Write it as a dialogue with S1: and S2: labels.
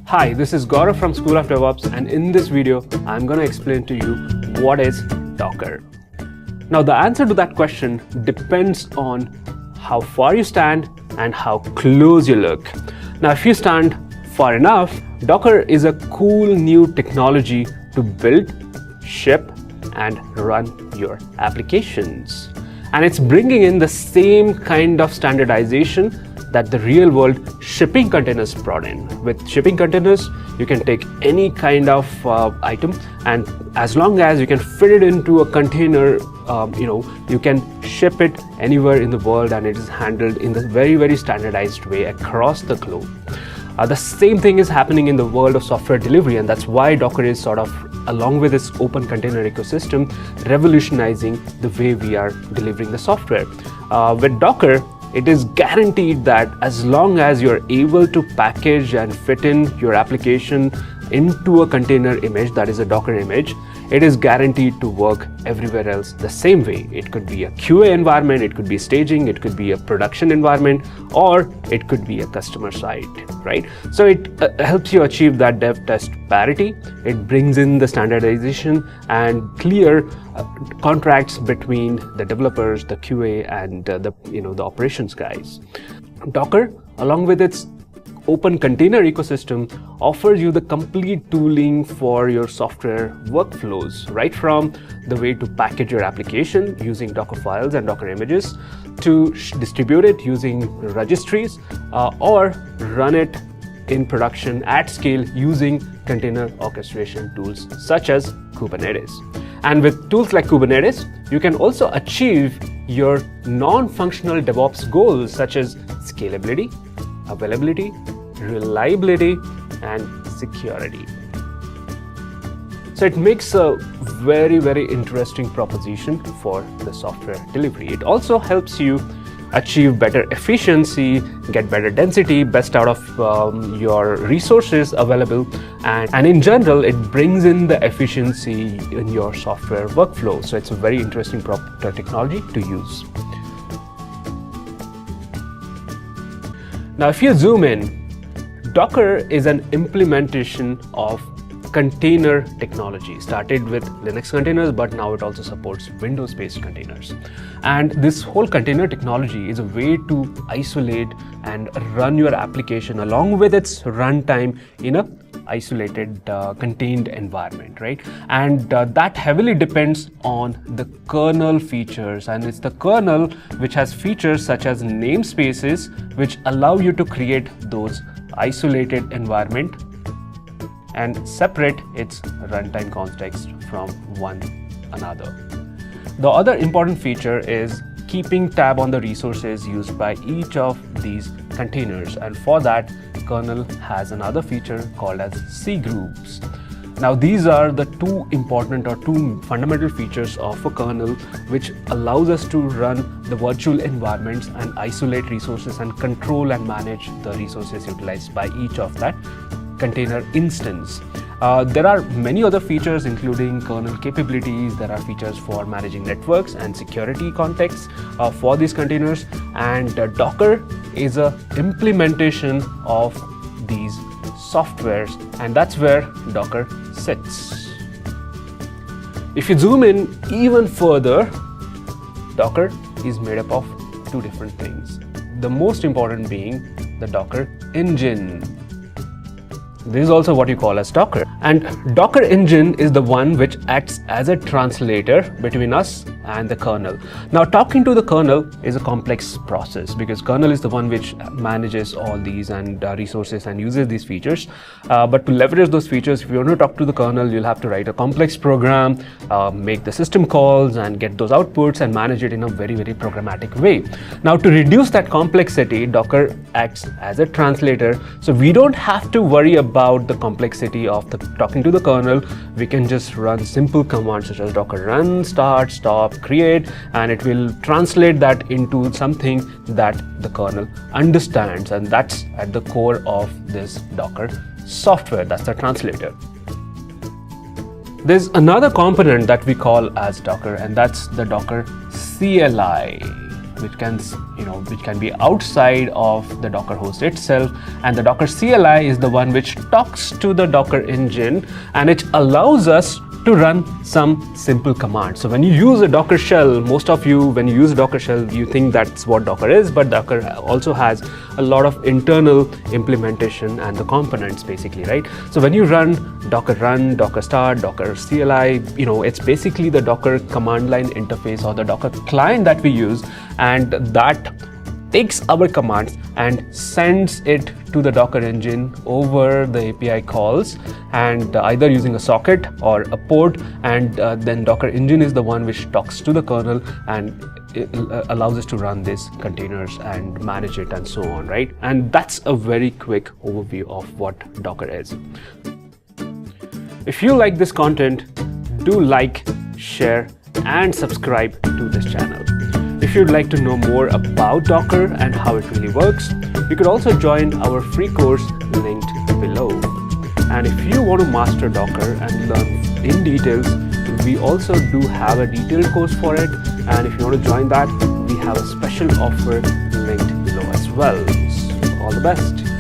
S1: Hi, this is Gaurav from School of DevOps, and in this video, I'm going to explain to you what is Docker. Now, the answer to that question depends on how far you stand and how close you look. Now, if you stand far enough, Docker is a cool new technology to build, ship, and run your applications. And it's bringing in the same kind of standardization that the real world shipping containers brought in. With shipping containers, you can take any kind of item, and as long as you can fit it into a container, you can ship it anywhere in the world, and it is handled in the very standardized way across the globe. The same thing is happening in the world of software delivery, and that's why Docker is sort of, along with its open container ecosystem, revolutionizing the way we are delivering the software. With Docker, it is guaranteed that as long as you're able to package and fit in your application into a container image, that is a Docker image, it is guaranteed to work everywhere else the same way. It could be a QA environment, it could be staging, it could be a production environment, or it could be a customer site, right? So it helps you achieve that dev test parity. It brings in the standardization and clear contracts between the developers, the QA, and the operations guys. Docker, along with its open container ecosystem, offers you the complete tooling for your software workflows, right from the way to package your application using Docker files and Docker images, to distribute it using registries, or run it in production at scale using container orchestration tools such as Kubernetes. And with tools like Kubernetes, you can also achieve your non-functional DevOps goals such as scalability, availability, reliability, and security. So it makes a very interesting proposition for the software delivery. It also helps you achieve better efficiency, get better density, best out of your resources available, and in general, it brings in the efficiency in your software workflow. So it's a very interesting technology to use. Now, if you zoom in, Docker is an implementation of container technology. Started with Linux containers, but now it also supports Windows-based containers. And this whole container technology is a way to isolate and run your application along with its runtime in a isolated, contained environment, right? And that heavily depends on the kernel features, and it's the kernel which has features such as namespaces which allow you to create those isolated environment and separate its runtime context from one another. The other important feature is keeping tab on the resources used by each of these containers, and for that, kernel has another feature called as cgroups. Now, these are the two fundamental features of a kernel which allows us to run the virtual environments and isolate resources and control and manage the resources utilized by each of that container instance. There are many other features including kernel capabilities. There are features for managing networks and security contexts for these containers, and Docker is an implementation of these softwares, and that's where Docker sits. If you zoom in even further, Docker is made up of two different things. The most important being the Docker engine. This is also what you call as Docker. And Docker engine is the one which acts as a translator between us and the kernel. Now, talking to the kernel is a complex process because kernel is the one which manages all these and resources and uses these features. But to leverage those features, if you want to talk to the kernel, you'll have to write a complex program, make the system calls and get those outputs and manage it in a very programmatic way. Now, to reduce that complexity, Docker acts as a translator. So we don't have to worry about the complexity of talking to the kernel. We can just run simple commands such as docker run, start, stop, create, and it will translate that into something that the kernel understands, and that's at the core of this Docker software. That's the translator. There's another component that we call as Docker, and that's the Docker CLI. which can be outside of the Docker host itself, and the Docker CLI is the one which talks to the Docker engine, and it allows us to run some simple commands. So when you use a Docker shell, most of you, when you use a Docker shell, you think that's what Docker is, but Docker also has a lot of internal implementation and the components basically, right? So when you run, Docker start, Docker CLI, it's basically the Docker command line interface or the Docker client that we use, and that takes our commands and sends it to the Docker engine over the API calls, and either using a socket or a port, and then Docker engine is the one which talks to the kernel and it allows us to run these containers and manage it and so on, right? And that's a very quick overview of what Docker is. If you like this content, do like, share, and subscribe to this channel. If you'd like to know more about Docker and how it really works, you could also join our free course linked below. And if you want to master Docker and learn in details, we also do have a detailed course for it. And if you want to join that, we have a special offer linked below as well. So all the best.